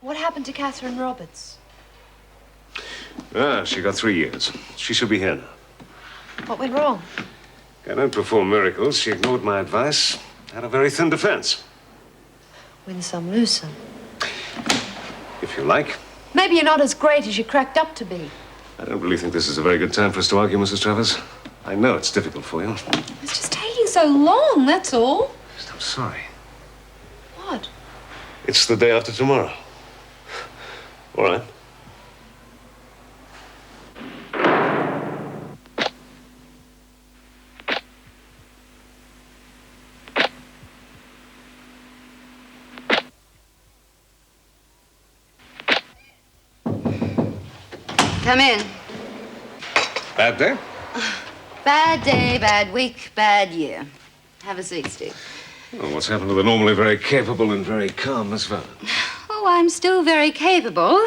What happened to Catherine Roberts? Ah, she got 3 years. She should be here now. What went wrong? I don't perform miracles. She ignored my advice. Had a very thin defense. Win some, lose some. If you like. Maybe you're not as great as you cracked up to be. I don't really think this is a very good time for us to argue, Mrs. Travers. I know it's difficult for you. It's just taking so long, that's all. I'm sorry. What? It's the day after tomorrow. All right. Come in. Bad day? Bad day, bad week, bad year. Have a seat, Steve. Well, what's happened to the normally very capable and very calm Miss Vernon? Oh, I'm still very capable.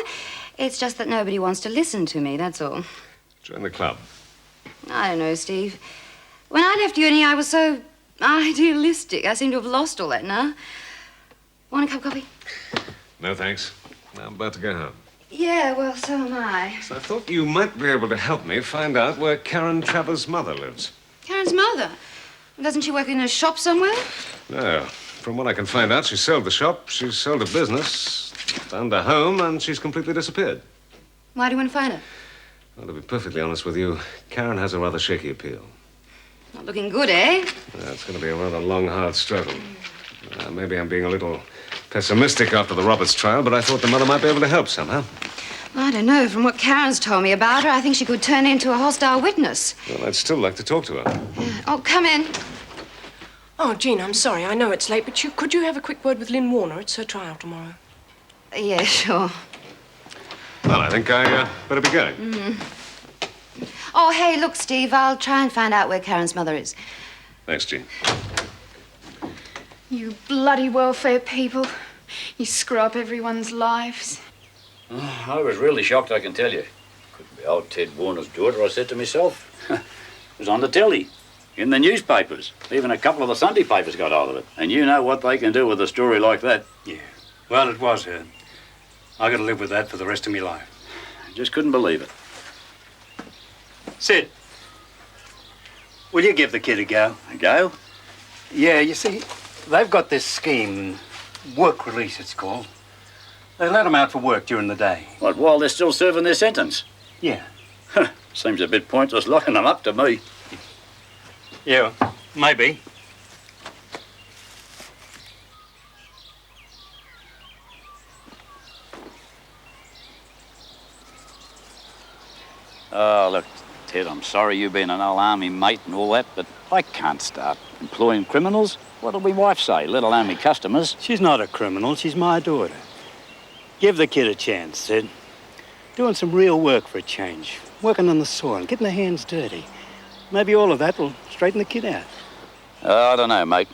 It's just that nobody wants to listen to me, that's all. Join the club. I don't know, Steve. When I left uni, I was so idealistic. I seem to have lost all that now. Want a cup of coffee? No, thanks. I'm about to go home. Yeah, well, so am I. So I thought you might be able to help me find out where Karen Travers' mother lives. Karen's mother? Doesn't she work in a shop somewhere? No. From what I can find out, she sold the shop, she sold a business, found a home, and she's completely disappeared. Why do you want to find her? Well, to be perfectly honest with you, Karen has a rather shaky appeal. Not looking good, eh? It's going to be a rather long, hard struggle. Maybe I'm being a little pessimistic after the Roberts trial, but I thought the mother might be able to help somehow. I don't know. From what Karen's told me about her, I think she could turn into a hostile witness. Well, I'd still like to talk to her. Yeah. Oh, come in. Oh, Jean, I'm sorry. I know it's late, but could you have a quick word with Lynn Warner? It's her trial tomorrow. Yeah, sure. Well, I think I better be going. Mm-hmm. Oh, hey, look, Steve, I'll try and find out where Karen's mother is. Thanks, Jean. You bloody welfare people. You screw up everyone's lives. Oh, I was really shocked, I can tell you. Couldn't be old Ted Warner's daughter, I said to myself. It was on the telly, in the newspapers. Even a couple of the Sunday papers got hold of it. And you know what they can do with a story like that. Yeah. Well, it was her. I got to live with that for the rest of my life. I just couldn't believe it. Sid, will you give the kid a go? A go? Yeah, you see, they've got this scheme, work release it's called. They let them out for work during the day. What, while they're still serving their sentence? Yeah. Seems a bit pointless locking them up to me. Yeah, maybe. Oh, look, Ted, I'm sorry you've been an old army mate and all that, but I can't start employing criminals. What'll my wife say, let alone me customers? She's not a criminal, she's my daughter. Give the kid a chance, Sid. Doing some real work for a change. Working on the soil, getting their hands dirty. Maybe all of that will straighten the kid out. I don't know, mate.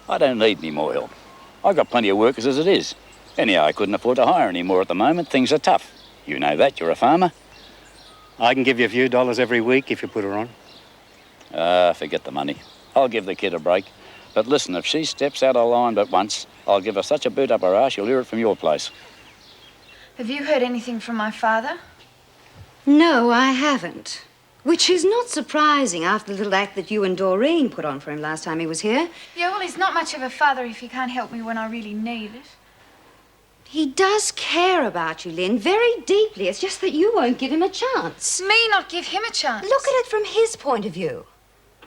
I don't need any more help. I've got plenty of workers as it is. Anyhow, I couldn't afford to hire any more at the moment. Things are tough. You know that, you're a farmer. I can give you a few dollars every week if you put her on. Forget the money. I'll give the kid a break. But listen, if she steps out of line but once, I'll give her such a boot up her ass, you'll hear it from your place. Have you heard anything from my father? No, I haven't. Which is not surprising after the little act that you and Doreen put on for him last time he was here. Yeah, well, he's not much of a father if he can't help me when I really need it. He does care about you, Lynn, very deeply. It's just that you won't give him a chance. Me not give him a chance? Look at it from his point of view.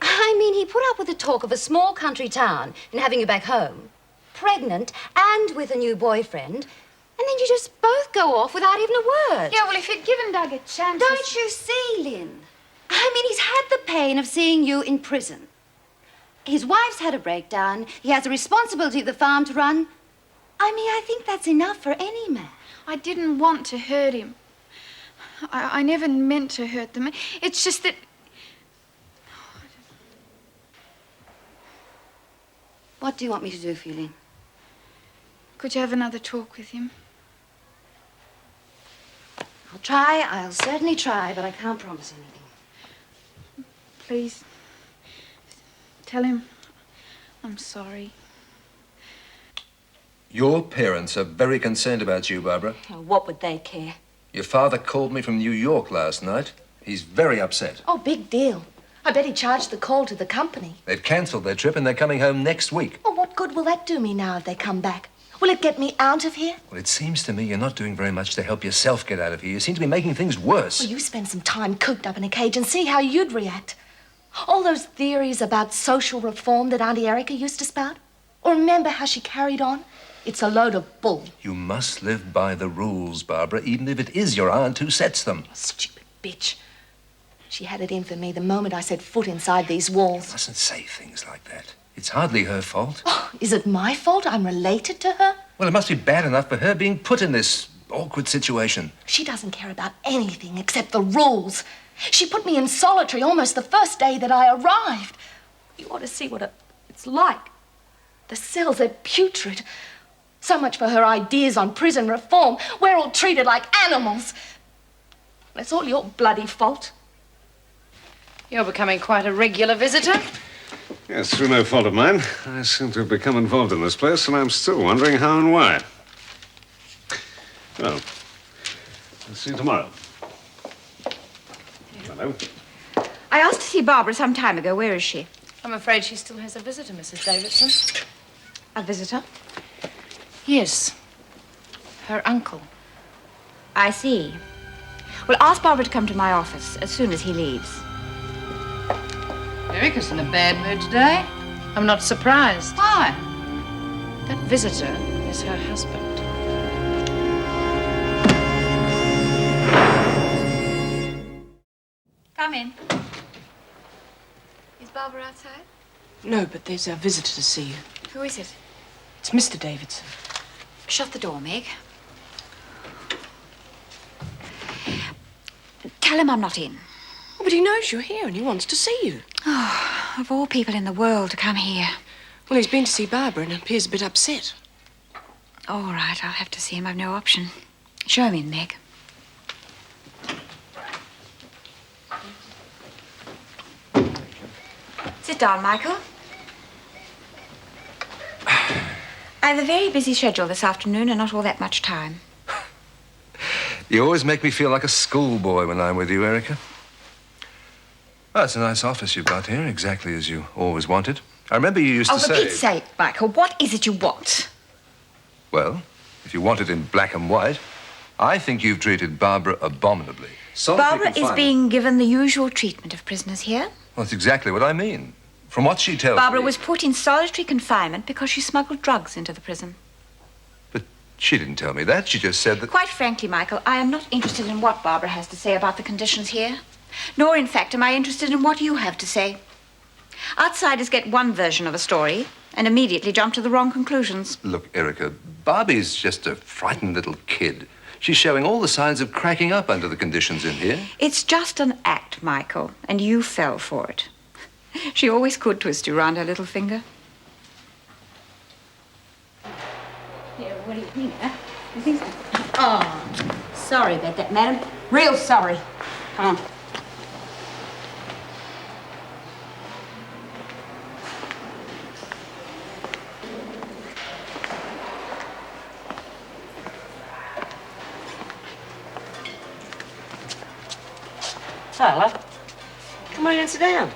I mean, he put up with the talk of a small country town and having you back home, pregnant and with a new boyfriend, and then you just both go off without even a word. Yeah, well, if you'd given Doug a chance... Don't you see, Lynn? I mean, he's had the pain of seeing you in prison. His wife's had a breakdown. He has a responsibility of the farm to run. I mean, I think that's enough for any man. I didn't want to hurt him. I never meant to hurt them. It's just that... What do you want me to do for you, Lynn? Could you have another talk with him? I'll try. I'll certainly try, but I can't promise anything. Please, tell him I'm sorry. Your parents are very concerned about you, Barbara. Oh, what would they care? Your father called me from New York last night. He's very upset. Oh, big deal. I bet he charged the call to the company. They've cancelled their trip and they're coming home next week. Well, what good will that do me now if they come back? Will it get me out of here? Well, it seems to me you're not doing very much to help yourself get out of here. You seem to be making things worse. Well, you spend some time cooped up in a cage and see how you'd react. All those theories about social reform that Auntie Erica used to spout? Or remember how she carried on? It's a load of bull. You must live by the rules, Barbara, even if it is your aunt who sets them. Stupid bitch. She had it in for me the moment I set foot inside these walls. You mustn't say things like that. It's hardly her fault. Oh, is it my fault I'm related to her? Well, it must be bad enough for her being put in this awkward situation. She doesn't care about anything except the rules. She put me in solitary almost the first day that I arrived. You ought to see what it's like. The cells are putrid. So much for her ideas on prison reform. We're all treated like animals. It's all your bloody fault. You're becoming quite a regular visitor. Yes, through no fault of mine. I seem to have become involved in this place, and I'm still wondering how and why. Well, I'll see you tomorrow. Hello. I asked to see Barbara some time ago. Where is she? I'm afraid she still has a visitor, Mrs. Davidson. A visitor? Yes. Her uncle. I see. Well, ask Barbara to come to my office as soon as he leaves. Erica's in a bad mood today. I'm not surprised. Why? That visitor is her husband. Come in. Is Barbara outside? No, but there's a visitor to see you. Who is it? It's Mr. Davidson. Shut the door, Meg. Tell him I'm not in. Oh, but he knows you're here and he wants to see you. Oh, of all people in the world to come here. Well, he's been to see Barbara and appears a bit upset. All right, I'll have to see him. I've no option. Show him in, Meg. Sit down, Michael. I have a very busy schedule this afternoon and not all that much time. You always make me feel like a schoolboy when I'm with you, Erica. Oh, it's a nice office you've got here, exactly as you always wanted. I remember you used to say... Oh, for Pete's sake, Michael, what is it you want? Well, if you want it in black and white, I think you've treated Barbara abominably. Barbara is being given the usual treatment of prisoners here. Well, that's exactly what I mean. From what she tells me... Barbara was put in solitary confinement because she smuggled drugs into the prison. But she didn't tell me that. She just said that... Quite frankly, Michael, I am not interested in what Barbara has to say about the conditions here. Nor, in fact, am I interested in what you have to say. Outsiders get one version of a story and immediately jump to the wrong conclusions. Look, Erica, Barbie's just a frightened little kid. She's showing all the signs of cracking up under the conditions in here. It's just an act, Michael, and you fell for it. She always could twist you round her little finger. Yeah, what do you think, huh? You think so? Oh, sorry about that, madam. Real sorry. Huh? Hi, love. Come on in and sit down.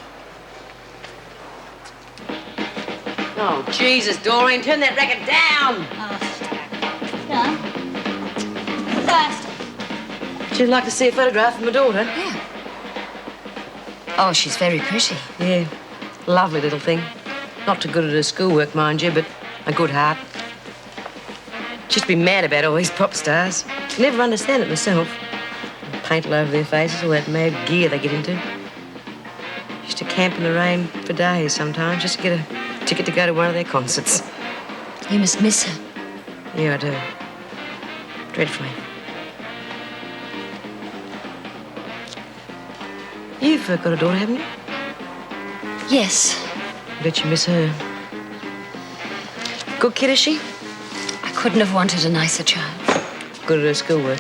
Oh, Jesus, Doreen, turn that record down. Oh, First. Would you like to see a photograph of my daughter? Yeah. Oh, she's very pretty. Yeah, lovely little thing. Not too good at her schoolwork, mind you, but a good heart. She'd be mad about all these pop stars. Never understand it myself. Paint all over their faces, all that mad gear they get into. Used to camp in the rain for days sometimes just to get a ticket to go to one of their concerts. You must miss her. Yeah, I do. Dreadfully. You've got a daughter, haven't you? Yes. I bet you miss her. Good kid, is she? I couldn't have wanted a nicer child. Good at her schoolwork.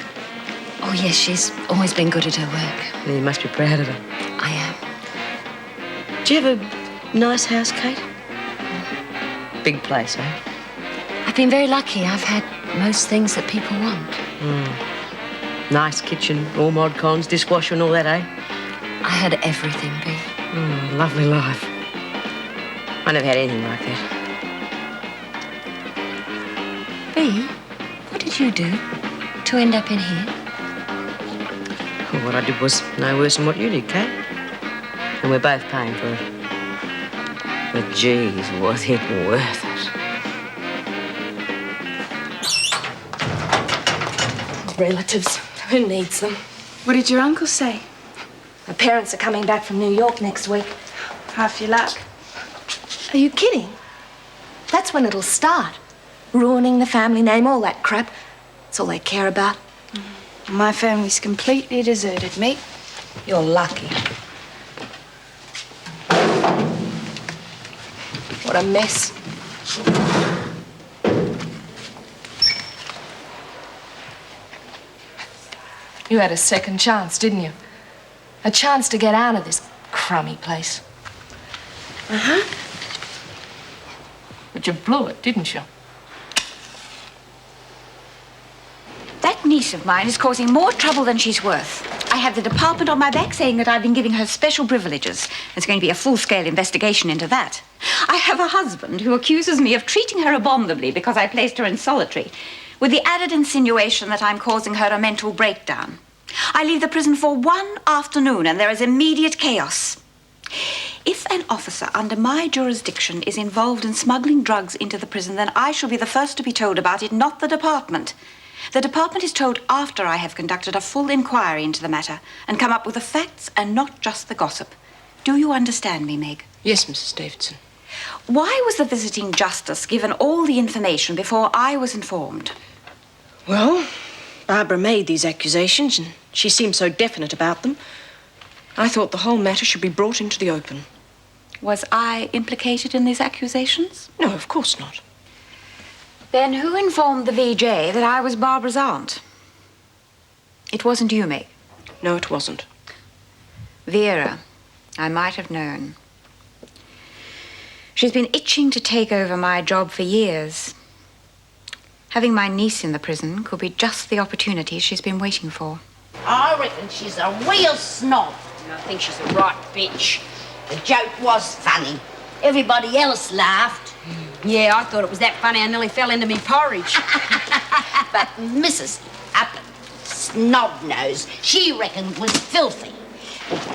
Oh, yes, she's always been good at her work. You must be proud of her. I am. Do you have a nice house, Kate? Big place, eh? I I've been very lucky. I've had most things that people want. Nice kitchen, all mod cons, dishwasher and all that, eh? I had everything, Bea. Lovely life. I never had anything like that. Bea, what did you do to end up in here? Well, what I did was no worse than what you did, Kate. And we're both paying for it. But geez, was it worth it? Relatives. Who needs them? What did your uncle say? My parents are coming back from New York next week. Half your luck. Are you kidding? That's when it'll start. Ruining the family name, all that crap. That's all they care about. My family's completely deserted me. You're lucky. What a mess. You had a second chance, didn't you? A chance to get out of this crummy place. Uh-huh. But you blew it, didn't you? That niece of mine is causing more trouble than she's worth. I have the department on my back saying that I've been giving her special privileges. There's going to be a full-scale investigation into that. I have a husband who accuses me of treating her abominably because I placed her in solitary, with the added insinuation that I'm causing her a mental breakdown. I leave the prison for one afternoon and there is immediate chaos. If an officer under my jurisdiction is involved in smuggling drugs into the prison, then I shall be the first to be told about it, not the department. The department is told after I have conducted a full inquiry into the matter and come up with the facts and not just the gossip. Do you understand me, Meg? Yes, Mrs. Davidson. Why was the visiting justice given all the information before I was informed? Well, Barbara made these accusations and she seemed so definite about them. I thought the whole matter should be brought into the open. Was I implicated in these accusations? No, of course not. Then who informed the VJ that I was Barbara's aunt? It wasn't you, Meg. No, it wasn't. Vera, I might have known. She's been itching to take over my job for years. Having my niece in the prison could be just the opportunity she's been waiting for. I reckon she's a real snob. I think she's a right bitch. The joke was funny. Everybody else laughed. Yeah, I thought it was that funny I nearly fell into me porridge. But Mrs. Uppin, snub-nose, she reckoned it was filthy.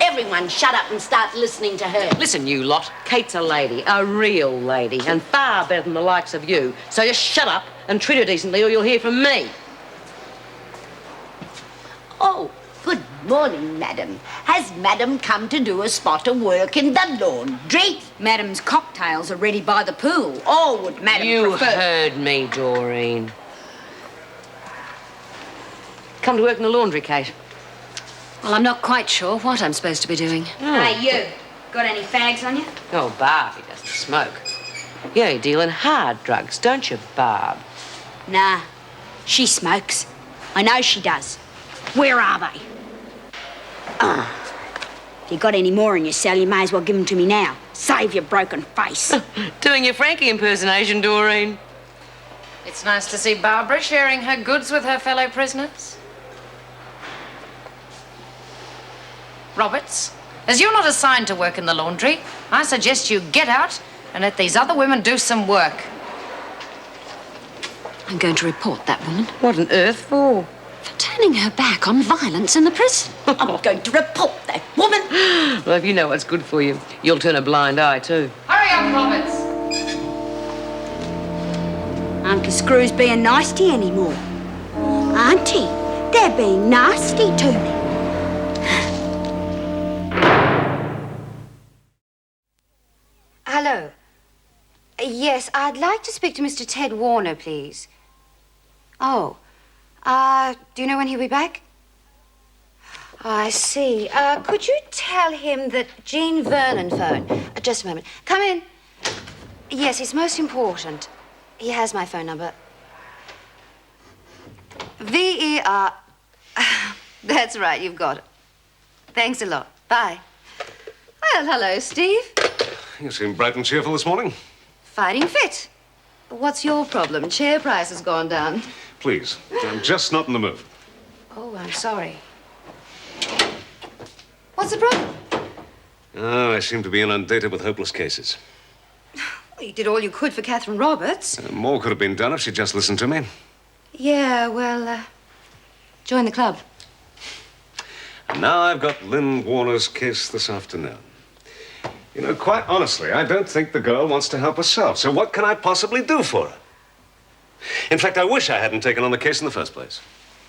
Everyone shut up and start listening to her. Listen, you lot. Kate's a lady, a real lady, and far better than the likes of you. So just shut up and treat her decently or you'll hear from me. Oh, good morning, madam. Has madam come to do a spot of work in the laundry? Madam's cocktails are ready by the pool. Or would madam You prefer... heard me, Doreen. Come to work in the laundry, Kate. Well, I'm not quite sure what I'm supposed to be doing. Hey, you. Got any fags on you? Oh, Barbie doesn't smoke. You deal in hard drugs, don't you, Barb? Nah, she smokes. I know she does. Where are they? If you got any more in your cell, you may as well give them to me now. Save your broken face. Doing your Frankie impersonation, Doreen. It's nice to see Barbara sharing her goods with her fellow prisoners. Roberts, as you're not assigned to work in the laundry, I suggest you get out and let these other women do some work. I'm going to report that woman. What on earth for? For turning her back on violence in the prison. I'm going to report that woman. Well, if you know what's good for you, you'll turn a blind eye, too. Hurry up, Roberts. Uncle Screw's being nasty anymore. Auntie, they're being nasty to me. Hello. Yes, I'd like to speak to Mr. Ted Warner, please. Oh. Do you know when he'll be back? I see. Could you tell him that Jean Vernon phoned? Just a moment. Come in. Yes, it's most important. He has my phone number. V-E-R... That's right, you've got it. Thanks a lot. Bye. Well, hello, Steve. You seem bright and cheerful this morning. Fighting fit. What's your problem? Chair price has gone down. Please, I'm just not in the mood. Oh, I'm sorry. What's the problem? Oh, I seem to be inundated with hopeless cases. Well, you did all you could for Catherine Roberts. More could have been done if she'd just listened to me. Yeah, well, join the club. And now I've got Lynn Warner's case this afternoon. You know, quite honestly, I don't think the girl wants to help herself. So what can I possibly do for her? In fact, I wish I hadn't taken on the case in the first place.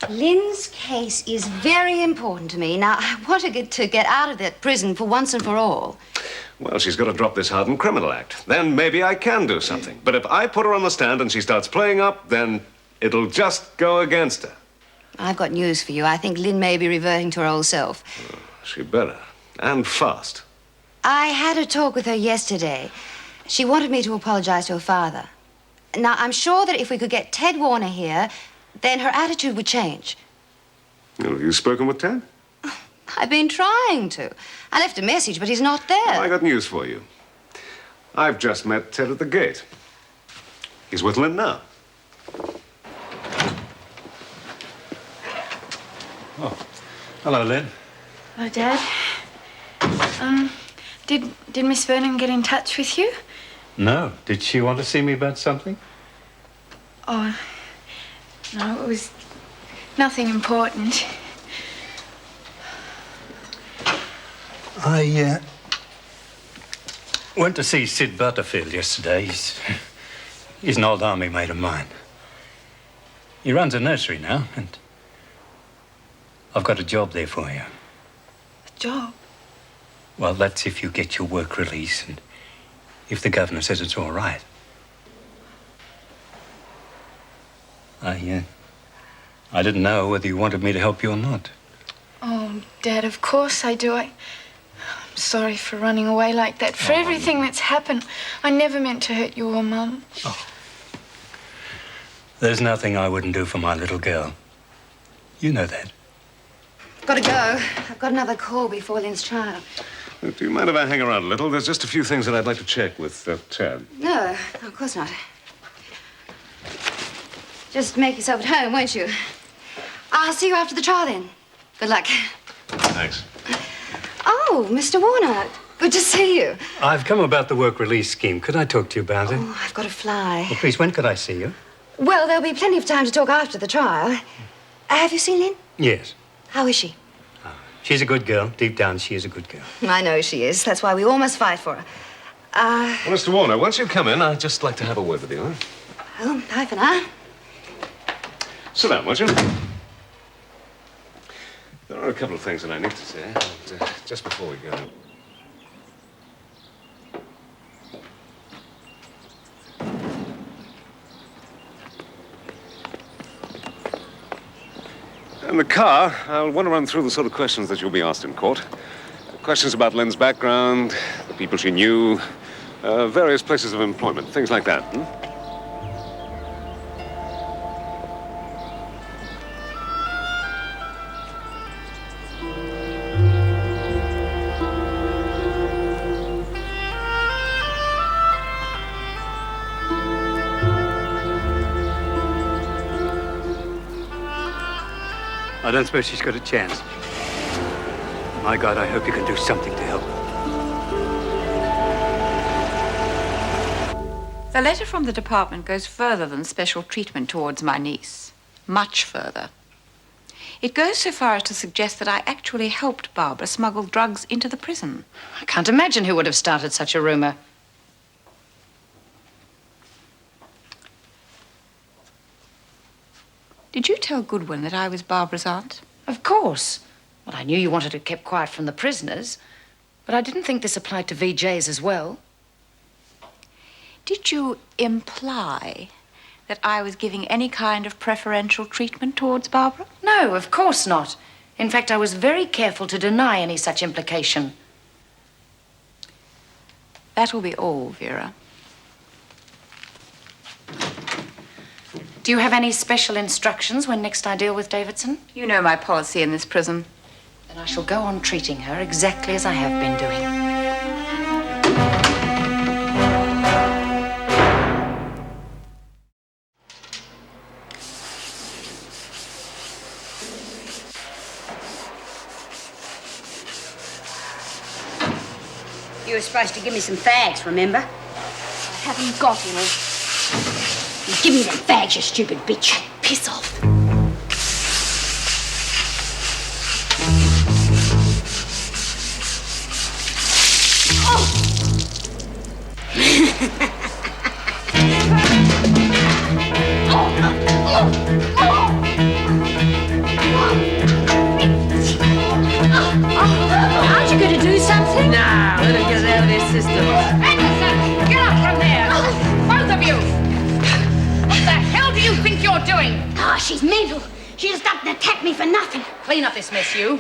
Lynn's case is very important to me. Now, I want her to get out of that prison for once and for all. Well, she's got to drop this hardened criminal act. Then maybe I can do something. But if I put her on the stand and she starts playing up, then it'll just go against her. I've got news for you. I think Lynn may be reverting to her old self. Oh, she better. And fast. I had a talk with her yesterday. She wanted me to apologize to her father. Now, I'm sure that if we could get Ted Warner here, then her attitude would change. Well, have you spoken with Ted? I've been trying to. I left a message, but he's not there. Well, I got news for you. I've just met Ted at the gate. He's with Lynn now. Oh, hello, Lynn. Hello, Dad. Did Miss Vernon get in touch with you? No. Did she want to see me about something? Oh, no, it was nothing important. I went to see Sid Butterfield yesterday. He's an old army mate of mine. He runs a nursery now, and I've got a job there for you. A job? Well, that's if you get your work release and if the governor says it's all right. I didn't know whether you wanted me to help you or not. Oh, Dad, of course I do. I'm sorry for running away like that, for everything that's happened. I never meant to hurt you or Mum. Oh. There's nothing I wouldn't do for my little girl. You know that. Gotta go. I've got another call before Lynn's trial. Do you mind if I hang around a little? There's just a few things that I'd like to check with Ted. No, of course not. Just make yourself at home, won't you? I'll see you after the trial then. Good luck. Thanks. Oh, Mr. Warner. Good to see you. I've come about the work release scheme. Could I talk to you about it? Oh, I've got to fly. Well, please, when could I see you? Well, there'll be plenty of time to talk after the trial. Have you seen Lynn? Yes. How is she? She's a good girl. Deep down, she is a good girl. I know she is. That's why we all must fight for her. Well, Mr. Warner, once you come in, I'd just like to have a word with you, huh? Well, bye for now. Sit down, won't you? There are a couple of things that I need to say, but, just before we go. In the car, I'll want to run through the sort of questions that you'll be asked in court. Questions about Lynn's background, the people she knew, various places of employment, things like that. I don't suppose she's got a chance. My God, I hope you can do something to help her. The letter from the department goes further than special treatment towards my niece. Much further. It goes so far as to suggest that I actually helped Barbara smuggle drugs into the prison. I can't imagine who would have started such a rumor. Did you tell Goodwin that I was Barbara's aunt? Of course. Well, I knew you wanted it kept quiet from the prisoners, but I didn't think this applied to VJs as well. Did you imply that I was giving any kind of preferential treatment towards Barbara? No, of course not. In fact, I was very careful to deny any such implication. That'll be all, Vera. Do you have any special instructions when next I deal with Davidson? You know my policy in this prison. Then I shall go on treating her exactly as I have been doing. You were supposed to give me some fags, remember? I haven't got any. Give me them fags, you stupid bitch. Piss off. Aren't you going to do something? No, let him get it out of their system. Anderson, get up from there! Both of you! What the hell do you think you're doing? Oh, she's mental. She just up and attacked me for nothing. Clean up this mess, you.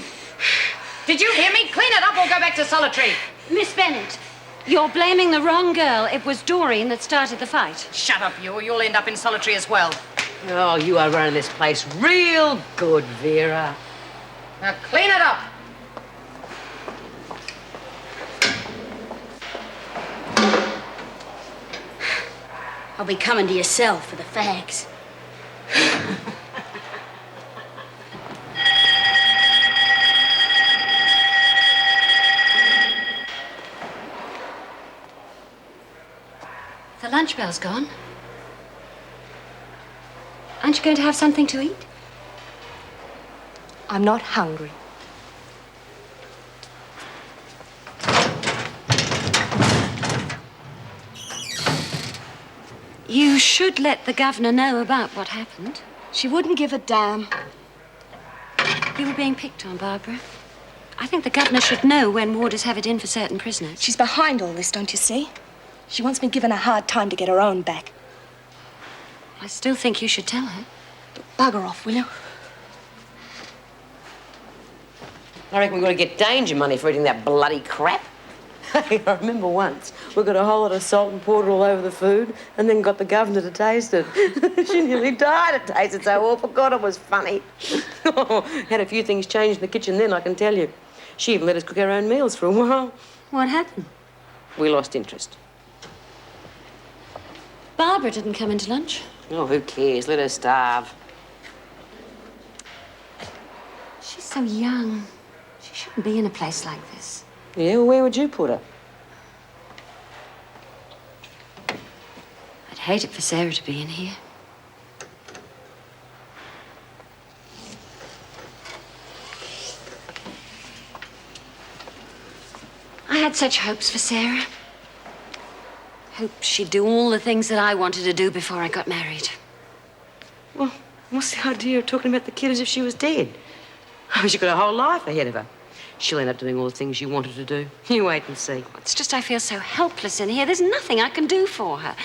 Did you hear me? Clean it up or go back to solitary. Miss Bennett, you're blaming the wrong girl. It was Doreen that started the fight. Shut up, you, or you'll end up in solitary as well. Oh, you are running this place real good, Vera. Now clean it up. I'll be coming to your cell for the fags. The lunch bell's gone. Aren't you going to have something to eat? I'm not hungry. You should let the governor know about what happened. She wouldn't give a damn. You were being picked on, Barbara. I think the governor should know when warders have it in for certain prisoners. She's behind all this, don't you see? She wants me given a hard time to get her own back. I still think you should tell her. Bugger off, will you? I reckon we're going to get danger money for eating that bloody crap. I remember once we got a whole lot of salt and poured it all over the food and then got the governor to taste it. She nearly died. It tasted so awful. God, it was funny. Had a few things changed in the kitchen then, I can tell you. She even let us cook our own meals for a while. What happened? We lost interest. Barbara didn't come into lunch. Oh, who cares? Let her starve. She's so young. She shouldn't be in a place like this. Yeah, well, where would you put her? I'd hate it for Sarah to be in here. I had such hopes for Sarah. Hoped she'd do all the things that I wanted to do before I got married. Well, what's the idea of talking about the kid as if she was dead? I mean, she's got a whole life ahead of her. She'll end up doing all the things you wanted to do. You wait and see. It's just I feel so helpless in here. There's nothing I can do for her.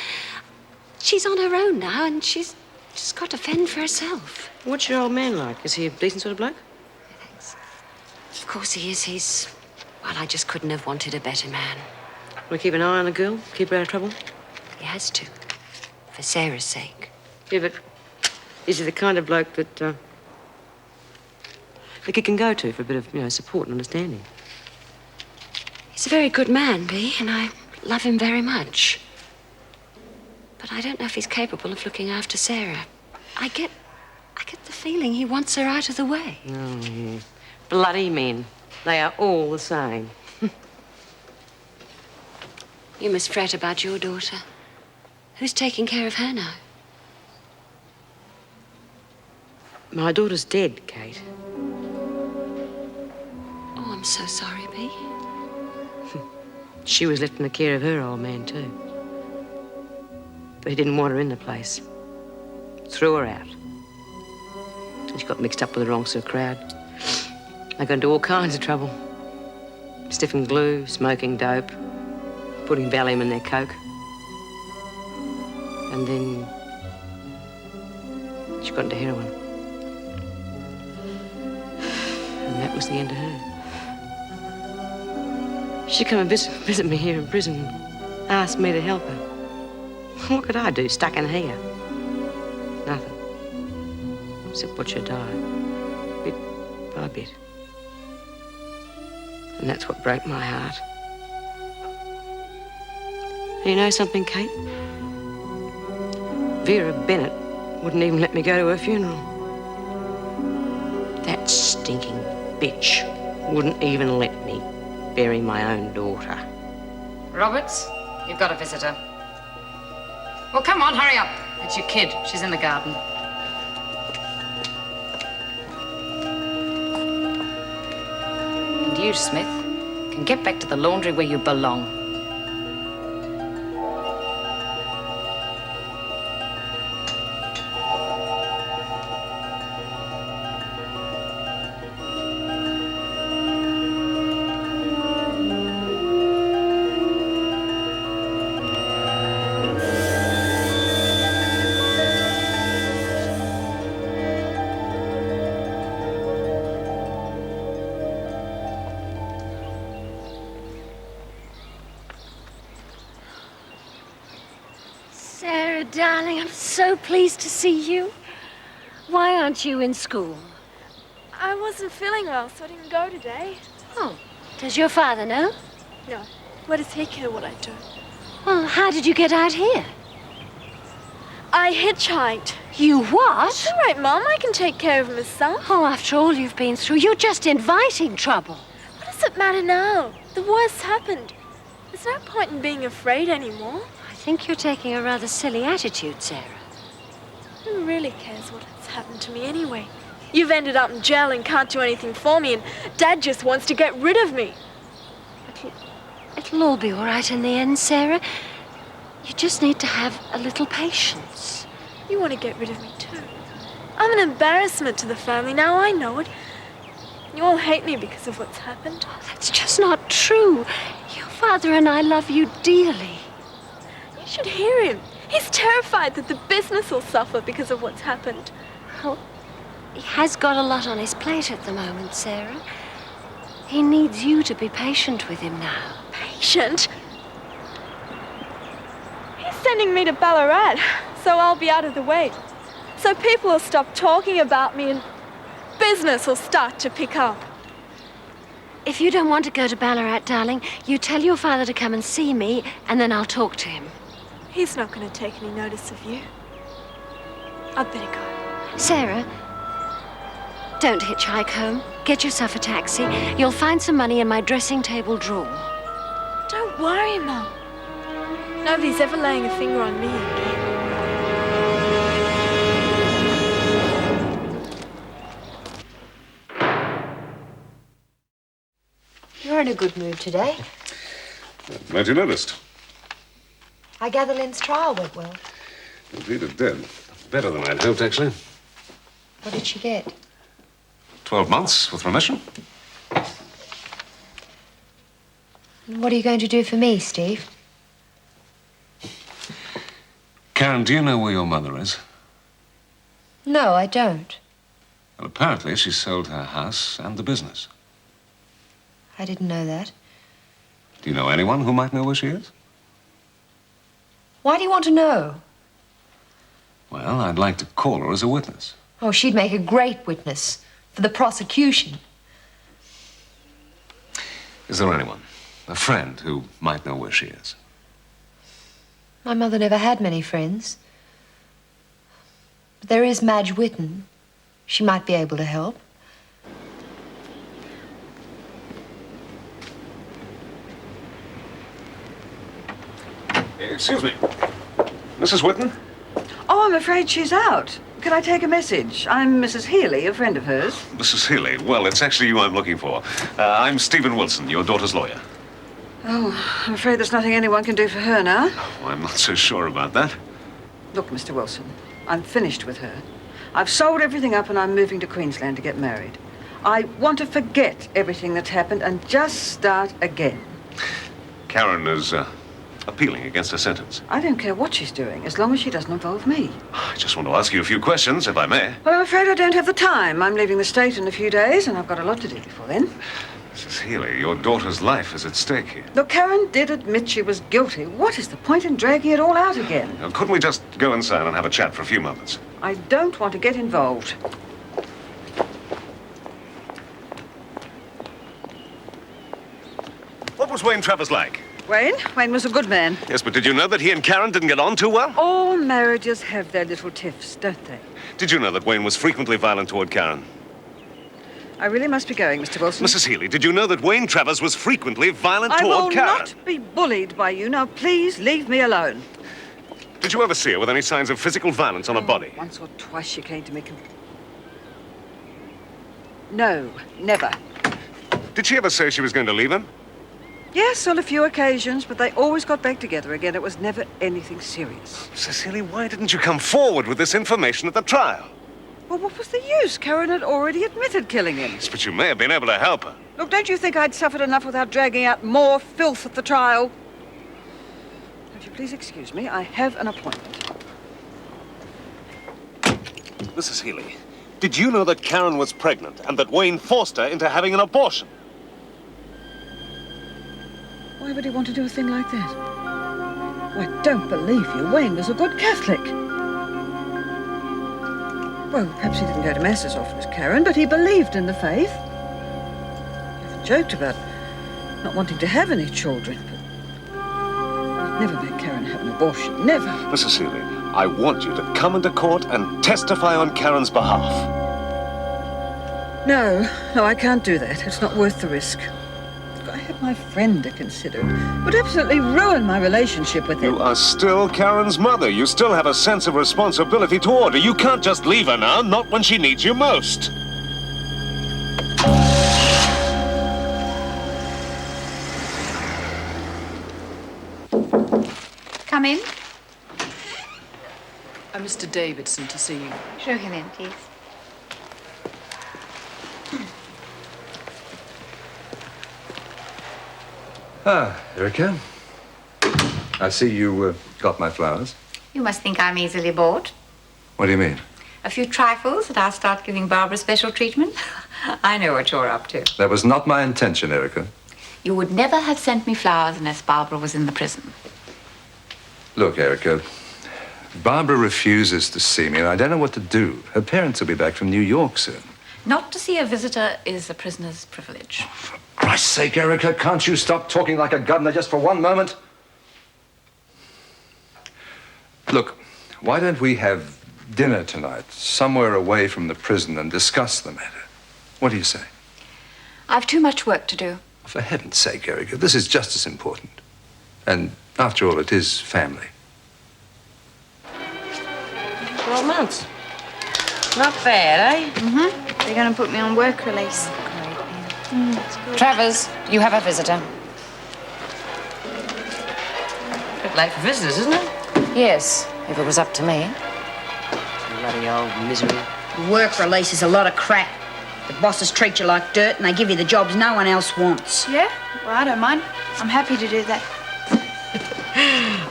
She's on her own now, and she's just got to fend for herself. What's your old man like? Is he a decent sort of bloke? Thanks. Of course he is. Well, I just couldn't have wanted a better man. Want to keep an eye on the girl? Keep her out of trouble? He has to. For Sarah's sake. Yeah, but is he the kind of bloke that the kid can go to for a bit of, support and understanding? He's a very good man, Bea, and I love him very much. But I don't know if he's capable of looking after Sarah. I get the feeling he wants her out of the way. Oh, yeah. Bloody men. They are all the same. You must fret about your daughter. Who's taking care of her now? My daughter's dead, Kate. Oh, I'm so sorry, Bea. She was left in the care of her old man, too. But he didn't want her in the place. Threw her out. And she got mixed up with the wrong sort of crowd. They got into all kinds of trouble. Sniffing glue, smoking dope, putting Valium in their coke. And then she got into heroin. And that was the end of her. She'd come and visit me here in prison and asked me to help her. What could I do, stuck in here? Nothing. Except watch her die, bit by bit. And that's what broke my heart. And you know something, Kate? Vera Bennett wouldn't even let me go to her funeral. That stinking bitch wouldn't even let me bury my own daughter. Roberts, you've got a visitor. Well, come on, hurry up. It's your kid. She's in the garden. And you, Smith, can get back to the laundry where you belong. Darling, I'm so pleased to see you. Why aren't you in school? I wasn't feeling well, so I didn't go today. Oh, does your father know? No. What does he care what I do? Well, how did you get out here? I hitchhiked. You what? That's all right, Mum. I can take care of myself. Oh, after all you've been through, you're just inviting trouble. What does it matter now? The worst happened. There's no point in being afraid anymore. I think you're taking a rather silly attitude, Sarah. Who really cares what has happened to me anyway? You've ended up in jail and can't do anything for me, and Dad just wants to get rid of me. It'll all be all right in the end, Sarah. You just need to have a little patience. You want to get rid of me too. I'm an embarrassment to the family, now I know it. You all hate me because of what's happened. Oh, that's just not true. Your father and I love you dearly. You should hear him. He's terrified that the business will suffer because of what's happened. Well, he has got a lot on his plate at the moment, Sarah. He needs you to be patient with him now. Patient? He's sending me to Ballarat, so I'll be out of the way. So people will stop talking about me and business will start to pick up. If you don't want to go to Ballarat, darling, you tell your father to come and see me, and then I'll talk to him. He's not going to take any notice of you. I'd better go. Sarah, don't hitchhike home. Get yourself a taxi. You'll find some money in my dressing table drawer. Don't worry, Mum. Nobody's ever laying a finger on me again. You're in a good mood today. Glad you noticed. I gather Lynn's trial went well. Indeed it did. Better than I'd hoped, actually. What did she get? 12 months with remission. And what are you going to do for me, Steve? Karen, do you know where your mother is? No, I don't. Well, apparently she sold her house and the business. I didn't know that. Do you know anyone who might know where she is? Why do you want to know? Well, I'd like to call her as a witness. Oh, she'd make a great witness for the prosecution. Is there anyone, a friend, who might know where she is? My mother never had many friends. But there is Madge Whitten. She might be able to help. Excuse me. Mrs. Whitten? Oh, I'm afraid she's out. Can I take a message? I'm Mrs. Healy, a friend of hers. Mrs. Healy. Well, it's actually you I'm looking for. I'm Stephen Wilson, your daughter's lawyer. Oh, I'm afraid there's nothing anyone can do for her now. Oh, I'm not so sure about that. Look, Mr. Wilson, I'm finished with her. I've sold everything up and I'm moving to Queensland to get married. I want to forget everything that's happened and just start again. Karen is appealing against her sentence. I don't care what she's doing, as long as she doesn't involve me. I just want to ask you a few questions, if I may. Well, I'm afraid I don't have the time. I'm leaving the state in a few days, and I've got a lot to do before then. Mrs. Healy, your daughter's life is at stake here. Look, Karen did admit she was guilty. What is the point in dragging it all out again? Now, couldn't we just go inside and have a chat for a few moments? I don't want to get involved. What was Wayne Travers like? Wayne? Wayne was a good man. Yes, but did you know that he and Karen didn't get on too well? All marriages have their little tiffs, don't they? Did you know that Wayne was frequently violent toward Karen? I really must be going, Mr. Wilson. Mrs. Healy, did you know that Wayne Travers was frequently violent I will toward Karen? not be bullied by you. Now, please leave me alone. Did you ever see her with any signs of physical violence on her body? Once or twice she came to me. No, never. Did she ever say she was going to leave him? Yes, on a few occasions, but they always got back together again. It was never anything serious. Cecily, why didn't you come forward with this information at the trial? Well, what was the use? Karen had already admitted killing him. Yes, but you may have been able to help her. Look, don't you think I'd suffered enough without dragging out more filth at the trial? Would you please excuse me? I have an appointment. Mrs. Healy, did you know that Karen was pregnant and that Wayne forced her into having an abortion? Why would he want to do a thing like that? Oh, I don't believe you. Wayne was a good Catholic. Well, perhaps he didn't go to Mass as often as Karen, but he believed in the faith. He often joked about not wanting to have any children, but he'd never made Karen have an abortion. Never. Mrs. Healy, I want you to come into court and testify on Karen's behalf. No, I can't do that. It's not worth the risk. I had my friend to consider. It would absolutely ruin my relationship with him. You are still Karen's mother. You still have a sense of responsibility toward her. You can't just leave her now, not when she needs you most. Come in. Mr. Davidson to see you. Show him in, please. Ah, Erica. I see you got my flowers. You must think I'm easily bored. What do you mean? A few trifles and I'll start giving Barbara special treatment. I know what you're up to. That was not my intention, Erica. You would never have sent me flowers unless Barbara was in the prison. Look, Erica, Barbara refuses to see me, and I don't know what to do. Her parents will be back from New York soon. Not to see a visitor is a prisoner's privilege. For Christ's sake, Erica, can't you stop talking like a governor just for one moment? Look, why don't we have dinner tonight, somewhere away from the prison, and discuss the matter? What do you say? I've too much work to do. For heaven's sake, Erica, this is just as important. And after all, it is family. 12 months. Not bad, eh? Mm-hmm. They're going to put me on work release. Travers, you have a visitor. Bit late for visitors, isn't it? Yes, if it was up to me. Bloody old misery. Work release is a lot of crap. The bosses treat you like dirt and they give you the jobs no one else wants. Yeah? Well, I don't mind. I'm happy to do that.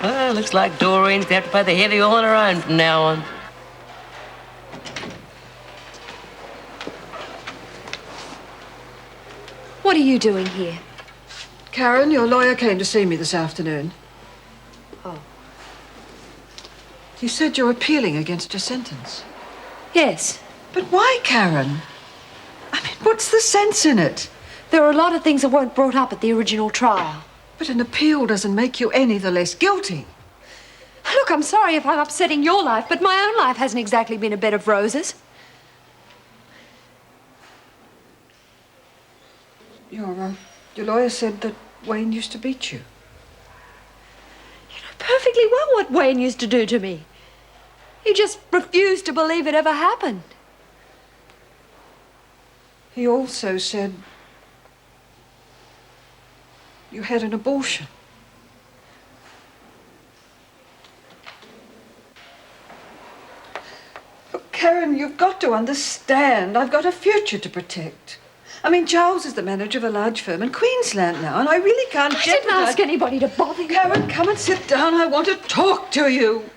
Well, looks like Doreen's going to have to pay the heavy all on her own from now on. What are you doing here? Karen, your lawyer came to see me this afternoon. Oh. He said you're appealing against your sentence. Yes. But why, Karen? I mean, what's the sense in it? There are a lot of things that weren't brought up at the original trial. But an appeal doesn't make you any the less guilty. Look, I'm sorry if I'm upsetting your life, but my own life hasn't exactly been a bed of roses. Your lawyer said that Wayne used to beat you. You know perfectly well what Wayne used to do to me. He just refused to believe it ever happened. He also said you had an abortion. Look, Karen, you've got to understand. I've got a future to protect. I mean, Charles is the manager of a large firm in Queensland now, and I really can't I didn't ask anybody to bother you. Karen, come and sit down. I want to talk to you.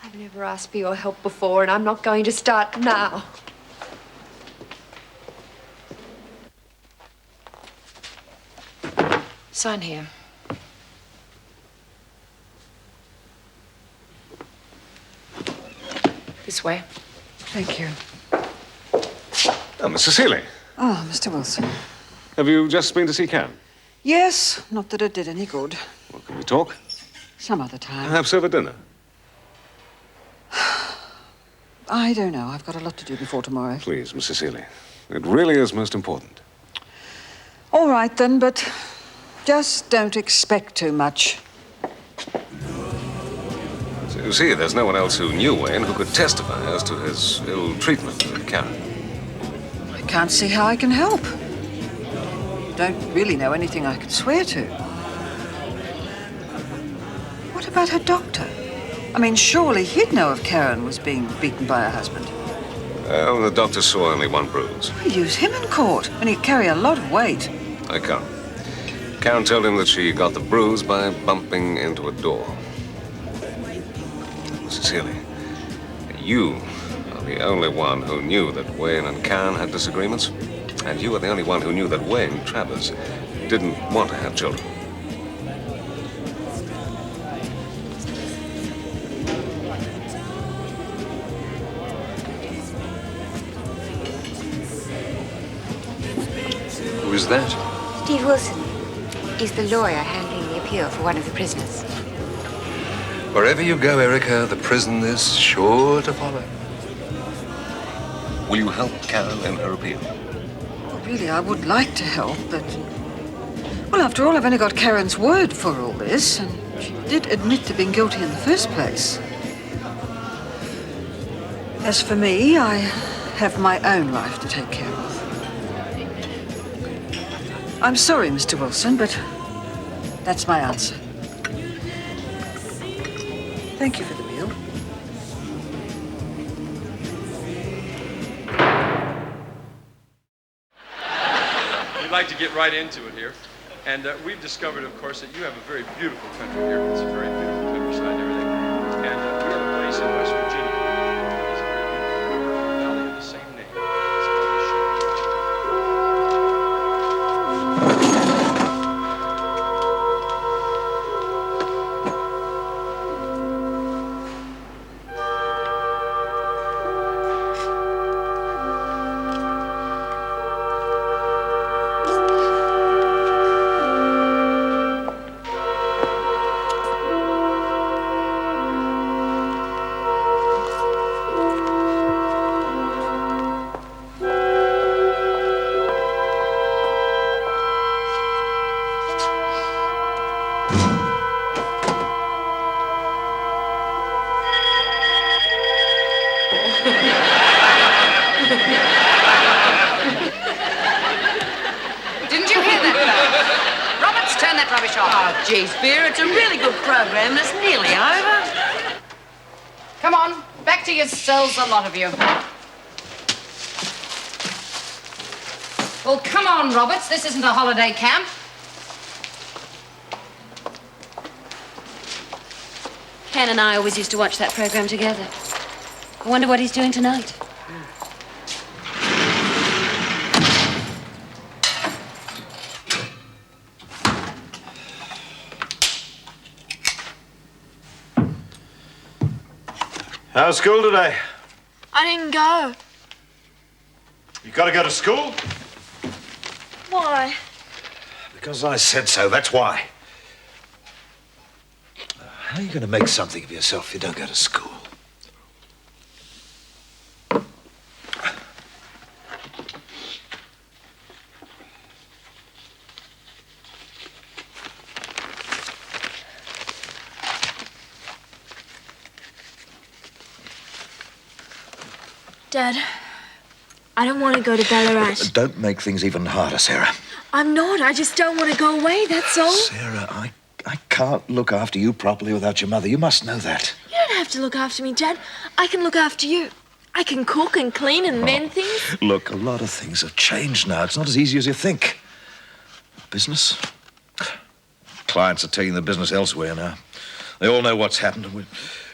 I've never asked for your help before, and I'm not going to start now. Sign here. This way. Thank you. Oh, Mrs. Healy. Oh, Mr. Wilson. Have you just been to see Karen? Yes, not that it did any good. Well, can we talk? Some other time. Perhaps over dinner. I don't know. I've got a lot to do before tomorrow. Please, Mrs. Healy. It really is most important. All right, then, but just don't expect too much. So you see, there's no one else who knew Wayne who could testify as to his ill treatment of Karen. I can't see how I can help. Don't really know anything I could swear to. What about her doctor? I mean, surely he'd know if Karen was being beaten by her husband. Well, the doctor saw only one bruise. He'd use him in court, and he'd carry a lot of weight. I can't. Karen told him that she got the bruise by bumping into a door. Cecilia, you are the only one who knew that Wayne and Karen had disagreements. And you are the only one who knew that Wayne, Travers, didn't want to have children. Who is that? Steve Wilson. He's the lawyer handling the appeal for one of the prisoners. Wherever you go, Erica, the prison is sure to follow. Will you help Karen in her appeal? Well, really, I would like to help, but... Well, after all, I've only got Karen's word for all this, and she did admit to being guilty in the first place. As for me, I have my own life to take care of. I'm sorry, Mr. Wilson, but that's my answer. Thank you for the meal. We'd like to get right into it here. And we've discovered, of course, that you have a very beautiful country here. It's a very beautiful countryside and everything. And we have a place in West Virginia. It's a very beautiful river valley of the same name. It's called the Geez, Vera, it's a really good program and it's nearly over. Come on, back to your cells, the lot of you. Well, come on, Roberts. This isn't a holiday camp. Ken and I always used to watch that program together. I wonder what he's doing tonight. How's school today? I didn't go. You gotta go to school? Why? Because I said so, that's why. How are you gonna make something of yourself if you don't go to school? Dad, I don't want to go to Ballarat. Don't make things even harder, Sarah. I'm not. I just don't want to go away, that's all. Sarah, I can't look after you properly without your mother. You must know that. You don't have to look after me, Dad. I can look after you. I can cook and clean and mend things. Look, a lot of things have changed now. It's not as easy as you think. Business? Clients are taking the business elsewhere now. They all know what's happened, and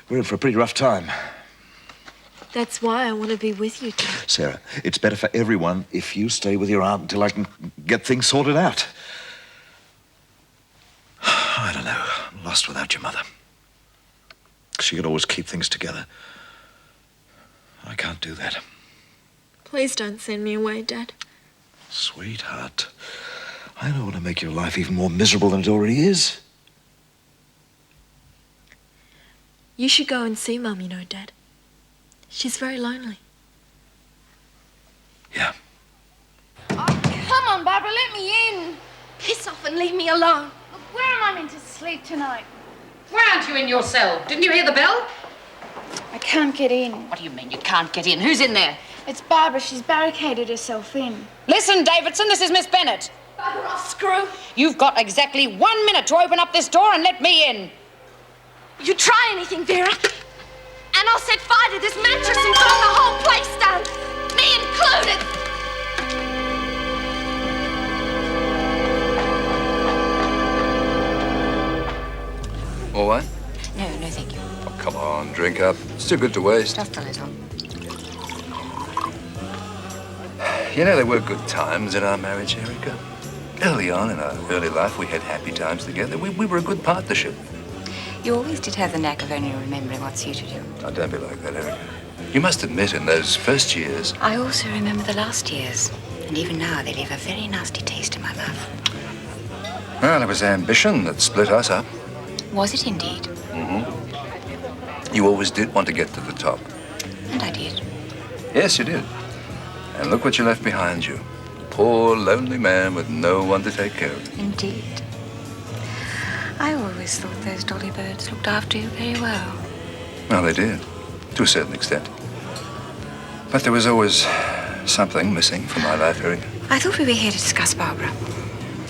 we're in for a pretty rough time. That's why I want to be with you, Dad. Sarah, it's better for everyone if you stay with your aunt until I can get things sorted out. I don't know. I'm lost without your mother. She could always keep things together. I can't do that. Please don't send me away, Dad. Sweetheart, I don't want to make your life even more miserable than it already is. You should go and see Mum, you know, Dad. She's very lonely. Yeah, and leave me alone. Look, where am I meant to sleep tonight? Why aren't you in your cell? Didn't you hear the bell? I can't get in. What do you mean you can't get in? Who's in there? It's Barbara. She's barricaded herself in. Listen, Davidson, this is Miss Bennett. Bugger off, screw. You've got exactly 1 minute to open up this door and let me in. You try anything, Vera, and I'll set fire to this mattress and burn the whole place down, me included. All right? No, thank you. Oh, come on, drink up. It's too good to waste. Just a little. You know, there were good times in our marriage, Erica. Early on in our early life, we had happy times together. We were a good partnership. You always did have the knack of only remembering what suited you. Oh, don't be like that, Erica. You must admit, in those first years... I also remember the last years. And even now, they leave a very nasty taste in my mouth. Well, it was ambition that split us up. Was it indeed? Mm-hmm. You always did want to get to the top. And I did. Yes, you did. And look what you left behind you. Poor, lonely man with no one to take care of him. Indeed. I always thought those dolly birds looked after you very well. Well, they did, to a certain extent. But there was always something missing from my life, Erica. I thought we were here to discuss Barbara.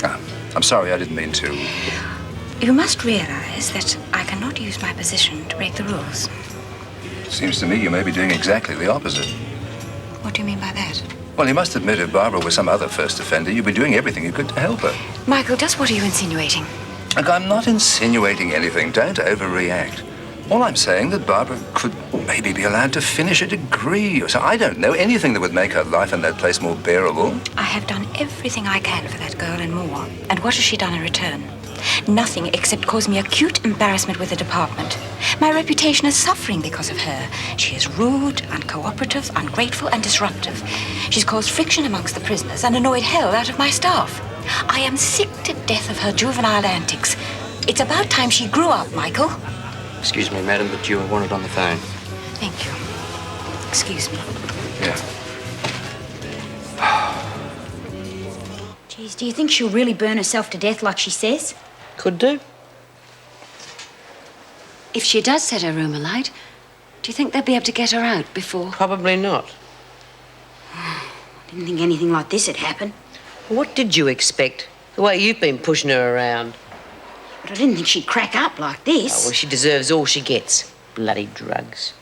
Ah, I'm sorry, I didn't mean to. You must realize that I cannot use my position to break the rules. Seems to me you may be doing exactly the opposite. What do you mean by that? Well, you must admit if Barbara was some other first offender, you'd be doing everything you could to help her. Michael, just what are you insinuating? Look, I'm not insinuating anything. Don't overreact. All I'm saying that Barbara could maybe be allowed to finish a degree or so. I don't know, anything that would make her life in that place more bearable. I have done everything I can for that girl and more. And what has she done in return? Nothing except cause me acute embarrassment with the department. My reputation is suffering because of her. She is rude, uncooperative, ungrateful, and disruptive. She's caused friction amongst the prisoners and annoyed hell out of my staff. I am sick to death of her juvenile antics. It's about time she grew up, Michael. Excuse me, madam, but you were wanted on the phone. Thank you. Excuse me. Yeah. Geez, do you think she'll really burn herself to death like she says? Could do. If she does set her room alight, do you think they'll be able to get her out before? Probably not. I didn't think anything like this would happen. What did you expect? The way you've been pushing her around. But I didn't think she'd crack up like this. Oh, well, she deserves all she gets. Bloody drugs.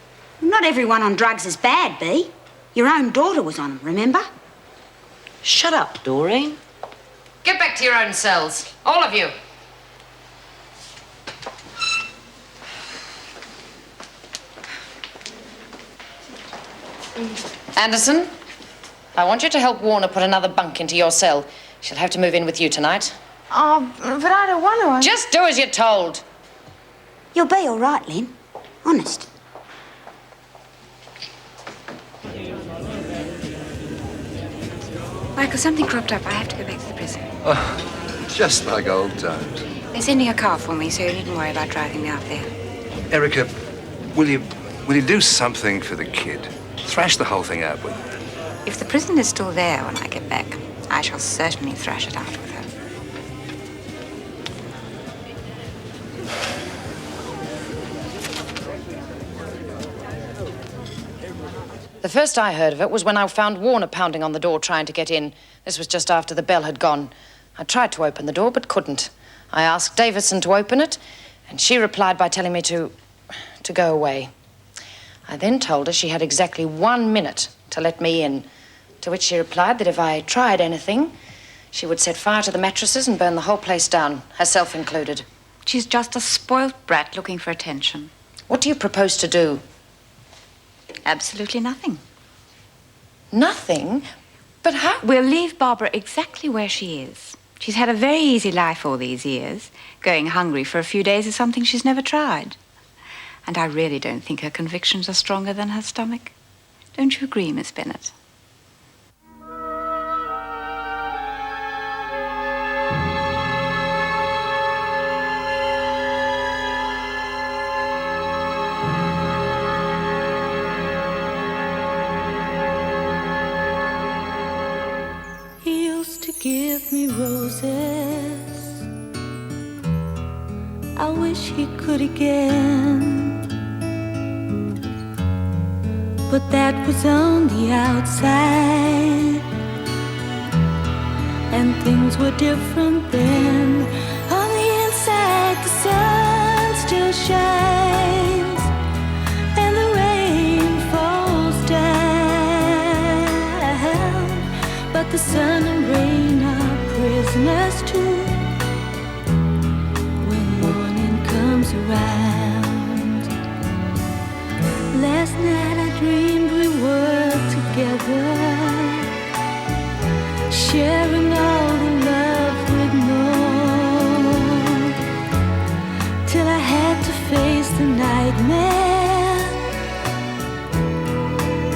Not everyone on drugs is bad, Bea. Your own daughter was on them, remember? Shut up, Doreen. Get back to your own cells, all of you. Anderson, I want you to help Warner put another bunk into your cell. She'll have to move in with you tonight. Oh, but I don't want to. Just do as you're told. You'll be all right, Lynn. Honest. Michael, something cropped up. I have to go back to the prison. Oh, just like old times. They're sending a car for me, so you needn't worry about driving me out there. Erica, will you do something for the kid? Thrash the whole thing out with her. If the prison is still there when I get back, I shall certainly thrash it out with her. The first I heard of it was when I found Warner pounding on the door trying to get in. This was just after the bell had gone. I tried to open the door, but couldn't. I asked Davidson to open it, and she replied by telling me to go away. I then told her she had exactly 1 minute to let me in, to which she replied that if I tried anything, she would set fire to the mattresses and burn the whole place down, herself included. She's just a spoilt brat looking for attention. What do you propose to do? Absolutely nothing. Nothing? But how? We'll leave Barbara exactly where she is. She's had a very easy life all these years. Going hungry for a few days is something she's never tried. And I really don't think her convictions are stronger than her stomach. Don't you agree, Miss Bennett? He used to give me roses. I wish he could again, but that was on the outside, and things were different then. On the inside, the sun still shines, and the rain falls down, but the sun and rain are prisoners too. Around. Last night I dreamed we were together, sharing all the love we'd known, till I had to face the nightmare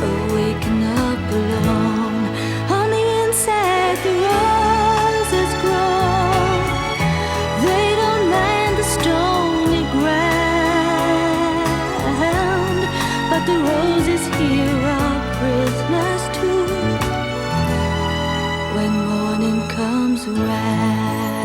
of waking up alone. On the inside the roses grow, they don't mind the stone ground, but the roses here are prisoners too when morning comes around.